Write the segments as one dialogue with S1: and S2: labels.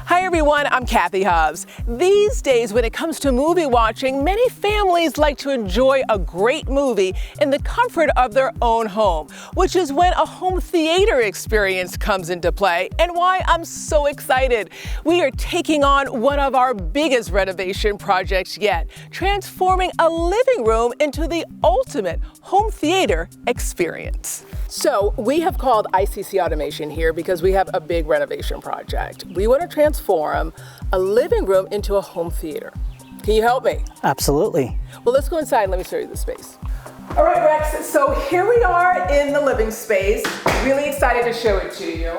S1: Hi everyone, I'm Cathy Hobbs. These days when it comes to movie watching, many families like to enjoy a great movie in the comfort of their own home, which is when a home theater experience comes into play and why I'm so excited. We are taking on one of our biggest renovation projects yet, transforming a living room into the ultimate home theater experience. So we have called ICC Automation here because we have a big renovation project. We want to transform a living room into a home theater. Can you help me?
S2: Absolutely.
S1: Well, let's go inside and let me show you the space. All right, Rex, so here we are in the living space. Really excited to show it to you.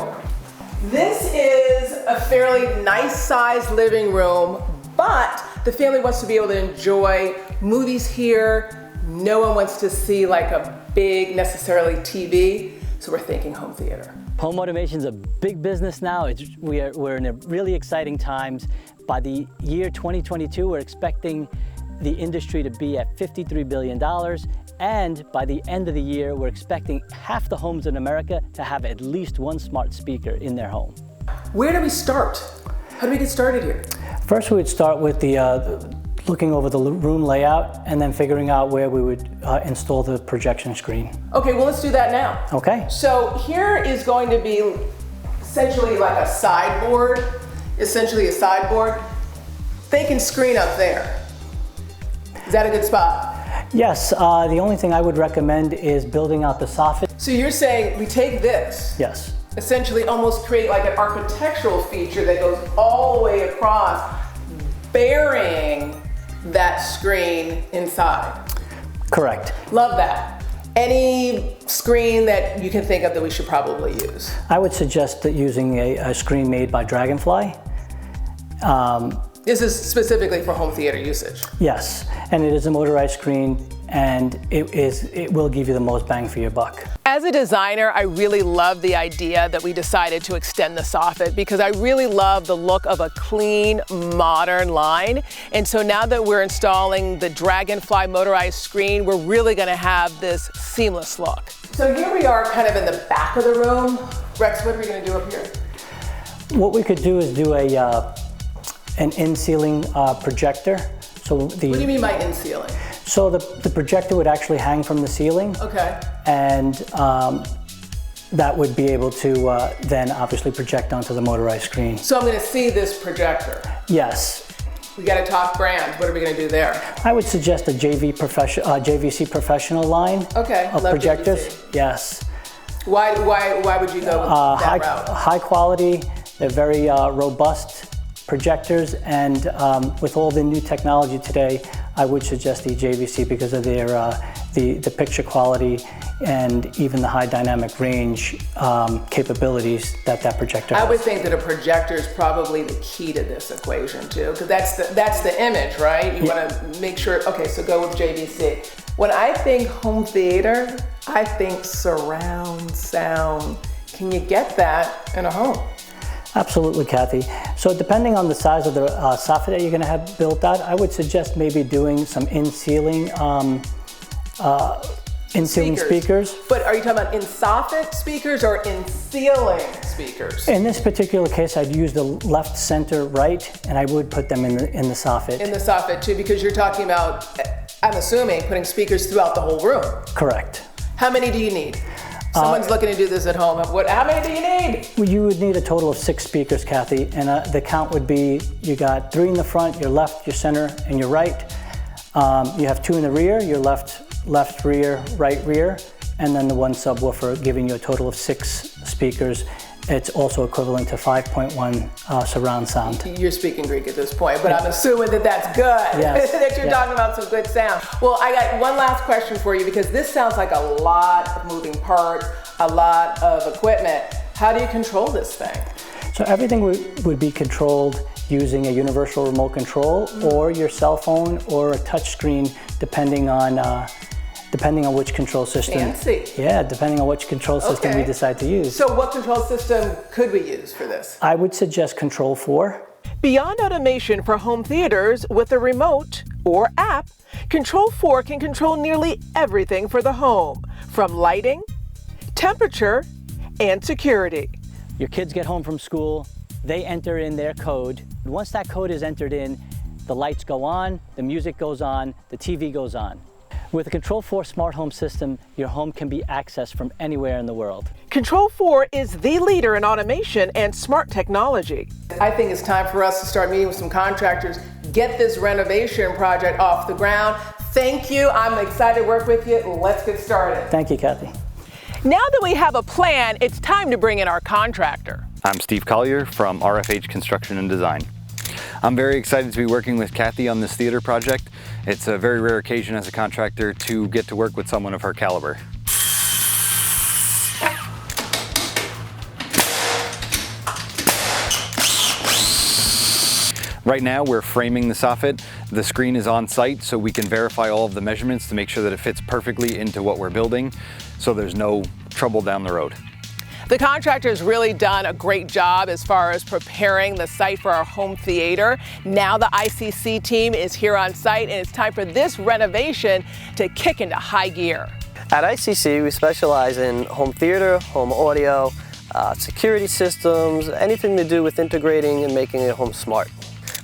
S1: This is a fairly nice sized living room, but the family wants to be able to enjoy movies here. No one wants to see like a big necessarily TV, so we're thinking home theater.
S2: Home automation is a big business now. We're in a really exciting times. By the year 2022, we're expecting the industry to be at $53 billion. And by the end of the year, we're expecting half the homes in America to have at least one smart speaker in their home.
S1: Where do we start? How do we get started here?
S2: First, we would start with the looking over the room layout and then figuring out where we would install the projection screen.
S1: Okay, well, let's do that now.
S2: Okay.
S1: So here is going to be essentially like a sideboard, Thinking screen up there. Is that a good spot?
S2: Yes, the only thing I would recommend is building out the soffit.
S1: So you're saying we take this,
S2: Yes.
S1: essentially almost create like an architectural feature that goes all the way across, burying that screen inside.
S2: Correct.
S1: Love that. Any screen that you can think of that we should probably use?
S2: I would suggest that using a screen made by Dragonfly.
S1: This is specifically for home theater usage.
S2: Yes, and it is a motorized screen, and it will give you the most bang for your buck.
S1: As a designer, I really love the idea that we decided to extend the soffit because I really love the look of a clean, modern line. And so now that we're installing the Dragonfly motorized screen, we're really gonna have this seamless look. So here we are kind of in the back of the room. Rex, what are we gonna do up here?
S2: What we could do is do an in-ceiling projector. So
S1: What do you mean by in-ceiling?
S2: So the projector would actually hang from the ceiling.
S1: Okay.
S2: And that would be able to then obviously project onto the motorized screen.
S1: So I'm gonna see this projector.
S2: Yes.
S1: We got a top brand. What are we gonna do there?
S2: I would suggest a JVC professional line of projectors.
S1: JVC.
S2: Yes.
S1: Why would you go with that route?
S2: High quality, they're very robust projectors, and with all the new technology today, I would suggest the JVC because of their the picture quality and even the high dynamic range capabilities that projector has.
S1: I would think that a projector is probably the key to this equation too, because that's the image, right? You want to make sure. Okay, so go with JVC. When I think home theater, I think surround sound. Can you get that in a home?
S2: Absolutely, Cathy. So depending on the size of the soffit that you're going to have built out, I would suggest maybe doing some in-ceiling speakers.
S1: But are you talking about in-soffit speakers or in-ceiling speakers?
S2: In this particular case, I'd use the left, center, right, and I would put them in the soffit.
S1: In the soffit too, because you're talking about, I'm assuming, putting speakers throughout the whole room.
S2: Correct.
S1: How many do you need? Someone's looking to do this at home. How many do you need?
S2: Well, you would need a total of 6 speakers, Cathy, and the count would be, you got 3 in the front, your left, your center, and your right. You have 2 in the rear, your left rear, right rear, and then the 1 subwoofer, giving you a total of 6 speakers. It's also equivalent to 5.1 surround sound.
S1: You're speaking Greek at this point, but I'm assuming that that's good,
S2: yes.
S1: that you're talking about some good sound. Well, I got one last question for you because this sounds like a lot of moving parts, a lot of equipment. How do you control this thing?
S2: So everything would be controlled using a universal remote control or your cell phone or a touch screen, depending on which control system.
S1: Fancy.
S2: Yeah, depending on which control system we decide to use.
S1: So what control system could we use for this?
S2: I would suggest Control 4.
S1: Beyond automation for home theaters with a remote or app, Control 4 can control nearly everything for the home, from lighting, temperature, and security.
S2: Your kids get home from school, they enter in their code. Once that code is entered in, the lights go on, the music goes on, the TV goes on. With the Control4 smart home system, your home can be accessed from anywhere in the world.
S1: Control4 is the leader in automation and smart technology. I think it's time for us to start meeting with some contractors, get this renovation project off the ground. Thank you. I'm excited to work with you. Let's get started.
S2: Thank you, Cathy.
S1: Now that we have a plan, it's time to bring in our contractor.
S3: I'm Steve Collier from RFH Construction and Design. I'm very excited to be working with Cathy on this theater project. It's a very rare occasion as a contractor to get to work with someone of her caliber. Right now we're framing the soffit. The screen is on site so we can verify all of the measurements to make sure that it fits perfectly into what we're building, so there's no trouble down the road.
S1: The contractor has really done a great job as far as preparing the site for our home theater. Now the ICC team is here on site, and it's time for this renovation to kick into high gear.
S4: At ICC, we specialize in home theater, home audio, security systems, anything to do with integrating and making a home smart.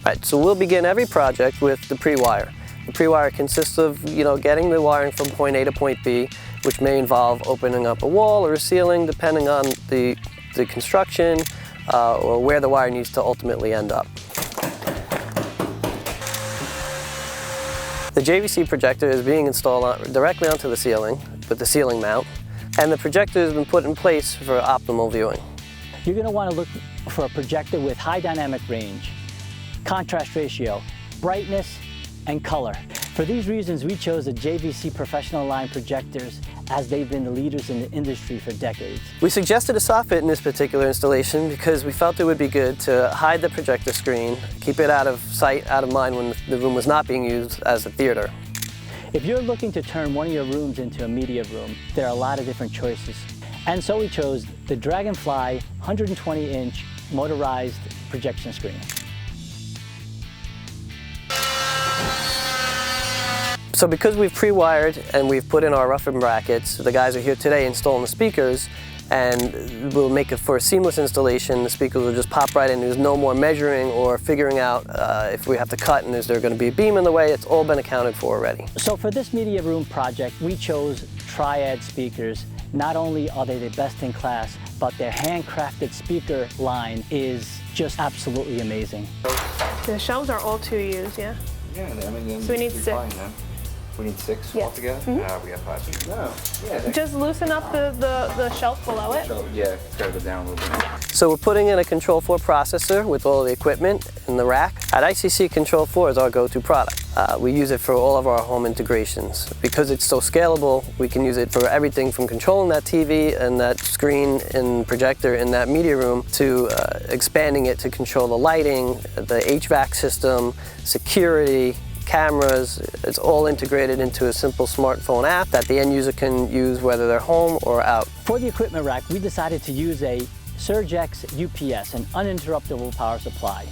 S4: Right, so we'll begin every project with the pre-wire. The pre-wire consists of, getting the wiring from point A to point B, which may involve opening up a wall or a ceiling, depending on the construction or where the wire needs to ultimately end up. The JVC projector is being installed directly onto the ceiling with the ceiling mount, and the projector has been put in place for optimal viewing.
S2: You're going to want to look for a projector with high dynamic range, contrast ratio, brightness, and color. For these reasons, we chose the JVC professional line projectors, as they've been the leaders in the industry for decades.
S4: We suggested a soffit in this particular installation because we felt it would be good to hide the projector screen, keep it out of sight, out of mind when the room was not being used as a theater.
S2: If you're looking to turn one of your rooms into a media room, there are a lot of different choices. And so we chose the Dragonfly 120-inch motorized projection screen.
S4: So because we've pre-wired and we've put in our rough-in brackets, the guys are here today installing the speakers, and we'll make it for a seamless installation. The speakers will just pop right in. There's no more measuring or figuring out if we have to cut and is there going to be a beam in the way. It's all been accounted for already.
S2: So for this media room project, we chose Triad Speakers. Not only are they the best in class, but their handcrafted speaker line is just absolutely amazing.
S5: The shelves are all 2 use, yeah?
S6: Yeah, I mean,
S5: so we need 6.
S6: Fine, then. We need 6
S5: yes.
S6: altogether?
S5: Mm-hmm.
S6: We have 5. No. Yeah.
S5: Just loosen up the shelf below it.
S6: Yeah, it's got to go down a little bit.
S4: So we're putting in a Control4 processor with all the equipment in the rack. At ICC, Control4 is our go-to product. We use it for all of our home integrations. Because it's so scalable, we can use it for everything from controlling that TV and that screen and projector in that media room to expanding it to control the lighting, the HVAC system, security, cameras. It's all integrated into a simple smartphone app that the end user can use whether they're home or out.
S2: For the equipment rack, we decided to use a SurgeX UPS, an uninterruptible power supply,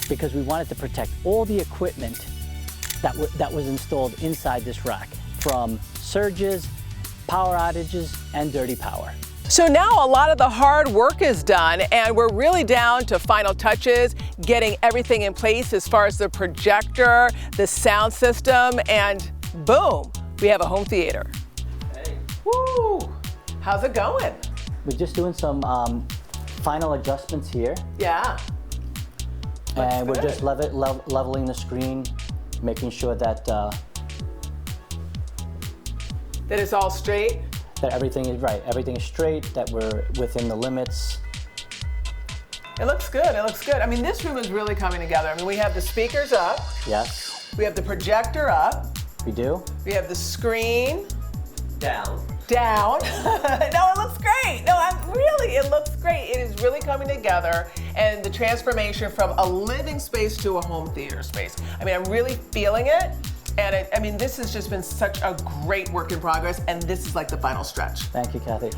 S2: because we wanted to protect all the equipment that was installed inside this rack, from surges, power outages, and dirty power.
S1: So now a lot of the hard work is done, and we're really down to final touches, getting everything in place as far as the projector, the sound system, and boom, we have a home theater.
S4: Hey.
S1: Woo! How's it going?
S2: We're just doing some final adjustments here.
S1: Yeah.
S2: And we're
S1: good.
S2: just leveling the screen, making sure that
S1: That it's all straight?
S2: that everything is right, everything is straight, that we're within the limits.
S1: It looks good, it looks good. I mean, this room is really coming together. I mean, we have the speakers up,
S2: Yes,
S1: we have the projector up,
S2: we do.
S1: we have the screen
S4: Down.
S1: down. No, it looks great. No, it looks great. It is really coming together, and the transformation from a living space to a home theater space. I mean, I'm really feeling it. And I mean, this has just been such a great work in progress, and this is like the final stretch.
S2: Thank you, Cathy.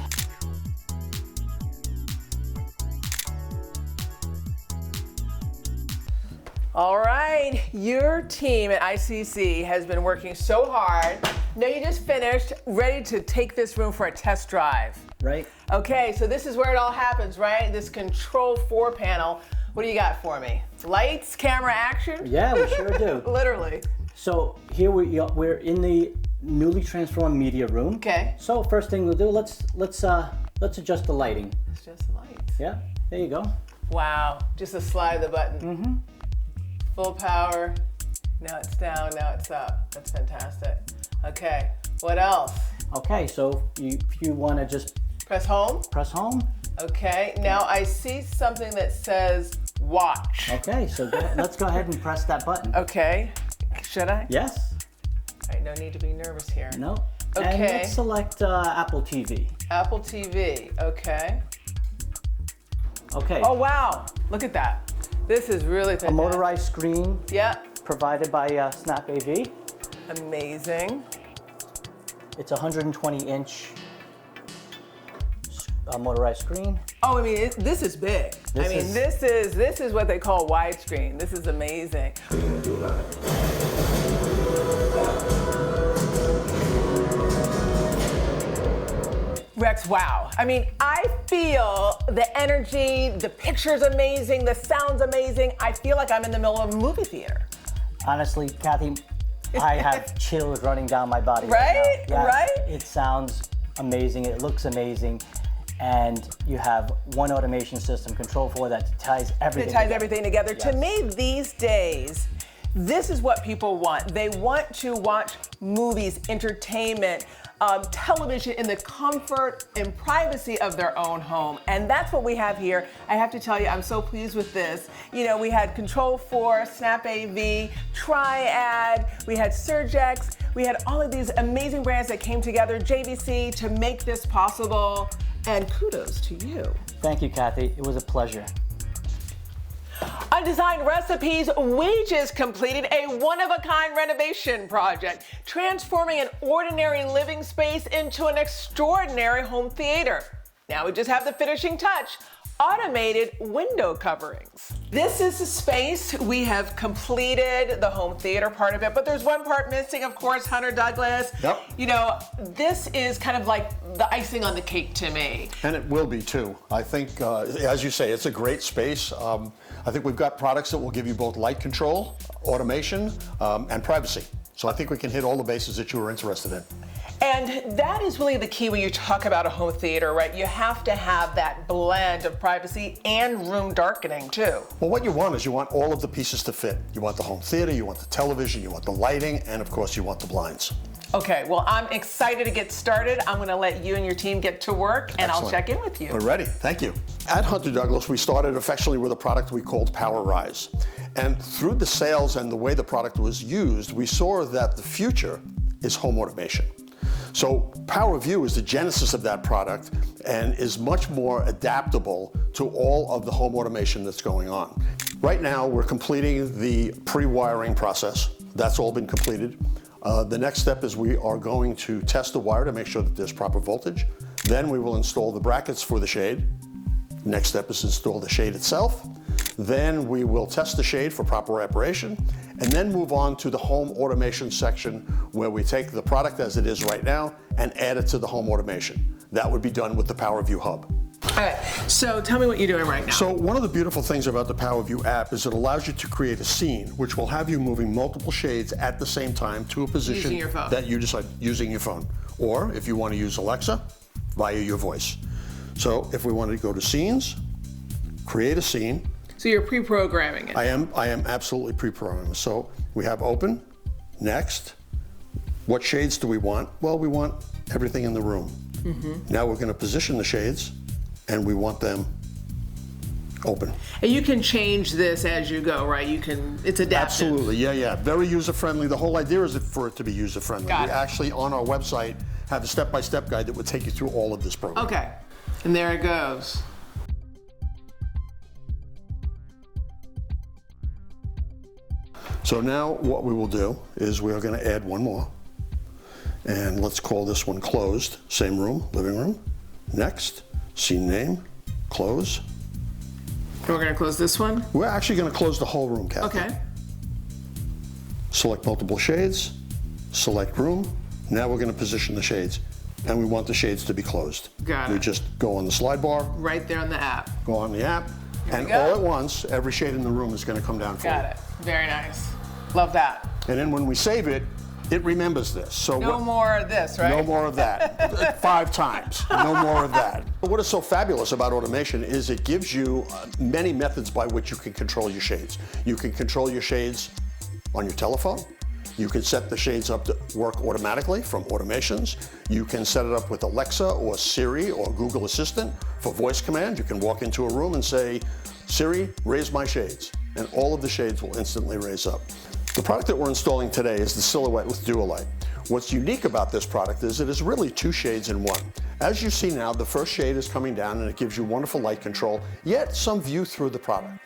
S1: All right, your team at ICC has been working so hard. Now you just finished, ready to take this room for a test drive.
S2: Right.
S1: Okay, so this is where it all happens, right? This Control4 panel. What do you got for me? Lights, camera, action?
S2: Yeah, we sure do.
S1: Literally.
S2: So here we're in the newly transformed media room.
S1: Okay.
S2: So first thing we'll do, let's adjust the lighting.
S1: It's just the lights.
S2: Yeah, there you go.
S1: Wow, just a slide of the button. Mm-hmm. Full power. Now it's down, now it's up. That's fantastic. Okay, what else?
S2: Okay, so if you want to just
S1: Press home.
S2: press home.
S1: Okay, now I see something that says watch.
S2: Okay, so let's go ahead and press that button.
S1: Okay, should I?
S2: Yes.
S1: All right, no need to be nervous here.
S2: No.
S1: Okay.
S2: And let's select Apple TV.
S1: Apple TV, okay.
S2: Okay.
S1: Oh wow, look at that. This is really fantastic.
S2: A motorized screen
S1: Yeah,
S2: provided by Snap AV.
S1: amazing.
S2: It's a 120-inch motorized screen.
S1: Oh, I mean, this is big. This is what they call widescreen. This is amazing. Rex, wow. I mean, I feel the energy, the picture's amazing, the sound's amazing. I feel like I'm in the middle of a movie theater.
S2: Honestly, Kathy, I have chills running down my body.
S1: Right?
S2: Now. Yes,
S1: Right?
S2: It sounds amazing. It looks amazing. And you have one automation system, Control 4, that ties everything
S1: It ties
S2: together.
S1: everything together.
S2: Yes.
S1: To me, these days, this is what people want. They want to watch movies, entertainment, television in the comfort and privacy of their own home. And that's what we have here. I have to tell you, I'm so pleased with this. You know, we had Control 4, Snap AV, Triad, we had SurgeX, we had all of these amazing brands that came together, JVC, to make this possible. And kudos to you.
S2: Thank you, Kathy. It was a pleasure.
S1: Undesigned Recipes, we just completed a one-of-a-kind renovation project, transforming an ordinary living space into an extraordinary home theater. Now we just have the finishing touch, automated window coverings. This is the space. We have completed the home theater part of it, but there's one part missing, of course, Hunter Douglas.
S7: Yep.
S1: You know, this is kind of like the icing on the cake to me.
S7: And it will be too. I think, as you say, it's a great space. I think we've got products that will give you both light control, automation, and privacy. So I think we can hit all the bases that you were interested in.
S1: And that is really the key when you talk about a home theater, right? You have to have that blend of privacy and room darkening too.
S7: Well, what you want is you want all of the pieces to fit. You want the home theater, you want the television, you want the lighting, and of course you want the blinds.
S1: Okay, well, I'm excited to get started. I'm gonna let you and your team get to work and
S7: Excellent.
S1: I'll check in with you.
S7: We're ready, thank you. At Hunter Douglas, we started affectionately with a product we called Power Rise. And through the sales and the way the product was used, we saw that the future is home automation. So PowerView is the genesis of that product and is much more adaptable to all of the home automation that's going on. Right now, we're completing the pre-wiring process. That's all been completed. The next step is we are going to test the wire to make sure that there's proper voltage. Then we will install the brackets for the shade. Next step is install the shade itself. Then we will test the shade for proper operation, and then move on to the home automation section where we take the product as it is right now and add it to the home automation. That would be done with the PowerView hub.
S1: All right, so tell me what you're doing right now.
S7: So one of the beautiful things about the PowerView app is it allows you to create a scene which will have you moving multiple shades at the same time to a position
S1: Using your phone.
S7: that you decide using your phone. Or if you want to use Alexa, via your voice. So if we want to go to scenes, create a scene.
S1: So you're pre-programming it.
S7: I am absolutely pre-programmed. So we have open, next. What shades do we want? Well, we want everything in the room. Now we're going to position the shades and we want them open.
S1: And you can change this as you go, right? It's adaptive.
S7: Absolutely, yeah. Very user-friendly. The whole idea is for it to be user-friendly.
S1: Got
S7: We
S1: it.
S7: actually, on our website, have a step-by-step guide that would take you through all of this program.
S1: Okay, and there it goes.
S7: So now what we will do is we are going to add one more. And let's call this one closed. Same room, living room. Next, scene name, close.
S1: We're gonna close this one?
S7: We're actually going to close the whole room, Cathy.
S1: Okay.
S7: Select multiple shades, select room. Now we're going to position the shades. And we want the shades to be closed.
S1: Got it.
S7: We just go on the slide bar,
S1: Right there on the app.
S7: go on the app, And
S1: we go.
S7: all at once, every shade in the room is going to come down for you.
S1: Got it. Very nice. Love that.
S7: And then when we save it, it remembers this. So
S1: No more of this, right?
S7: No more of that. 5 times. No more of that. But what is so fabulous about automation is it gives you many methods by which you can control your shades. You can control your shades on your telephone. You can set the shades up to work automatically from automations. You can set it up with Alexa or Siri or Google Assistant for voice command. You can walk into a room and say, Siri, raise my shades. And all of the shades will instantly raise up. The product that we're installing today is the Silhouette with Duolight. What's unique about this product is it is really 2 shades in one. As you see now, the first shade is coming down and it gives you wonderful light control, yet some view through the product.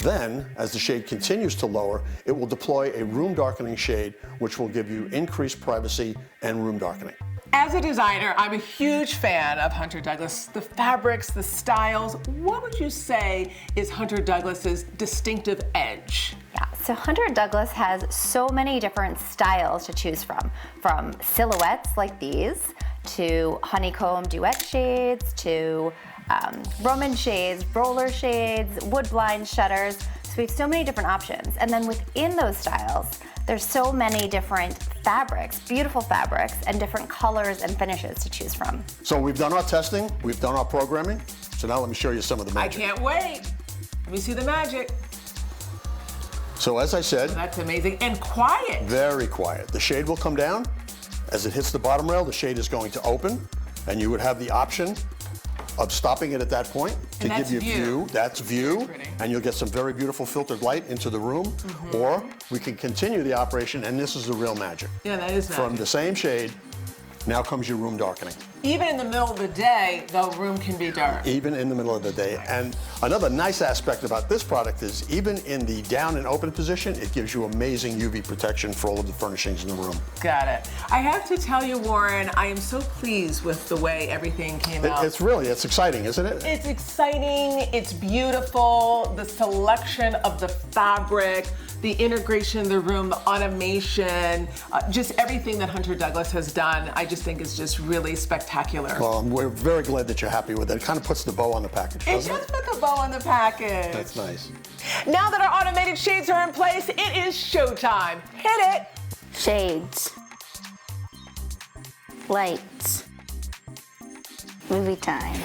S7: Then, as the shade continues to lower, it will deploy a room darkening shade, which will give you increased privacy and room darkening.
S1: As a designer, I'm a huge fan of Hunter Douglas. The fabrics, the styles. What would you say is Hunter Douglas's distinctive edge?
S8: Yeah, so Hunter Douglas has so many different styles to choose from silhouettes like these, to honeycomb duet shades, to Roman shades, roller shades, wood blind shutters. So we have so many different options. And then within those styles, there's so many different fabrics, beautiful fabrics, and different colors and finishes to choose from.
S7: So we've done our testing, we've done our programming. So now let me show you some of the magic.
S1: I can't wait. Let me see the magic.
S7: So as I said,
S1: That's amazing. And quiet.
S7: very quiet. The shade will come down. As it hits the bottom rail, the shade is going to open, and you would have the option of stopping it at that point to
S1: And
S7: give
S1: that's
S7: you
S1: view.
S7: That's view,
S1: Pretty.
S7: and you'll get some very beautiful filtered light into the room. Or we can continue the operation, and this is the real magic.
S1: Yeah, that is
S7: From
S1: magic.
S7: the same shade, now comes your room darkening.
S1: Even in the middle of the day, the room can be dark.
S7: Even in the middle of the day. And another nice aspect about this product is even in the down and open position, it gives you amazing UV protection for all of the furnishings in the room.
S1: Got it. I have to tell you, Warren, I am so pleased with the way everything came out.
S7: It's exciting, isn't it?
S1: It's exciting, it's beautiful, the selection of the fabric, the integration of the room, the automation, just everything that Hunter Douglas has done, I just think is just really spectacular.
S7: Well, we're very glad that you're happy with it. It kind of puts the bow on the package,
S1: It
S7: doesn't
S1: just
S7: it?
S1: put the bow on the package.
S7: That's nice.
S1: Now that our automated shades are in place, it is showtime. Hit it.
S9: Shades. Lights. Movie time.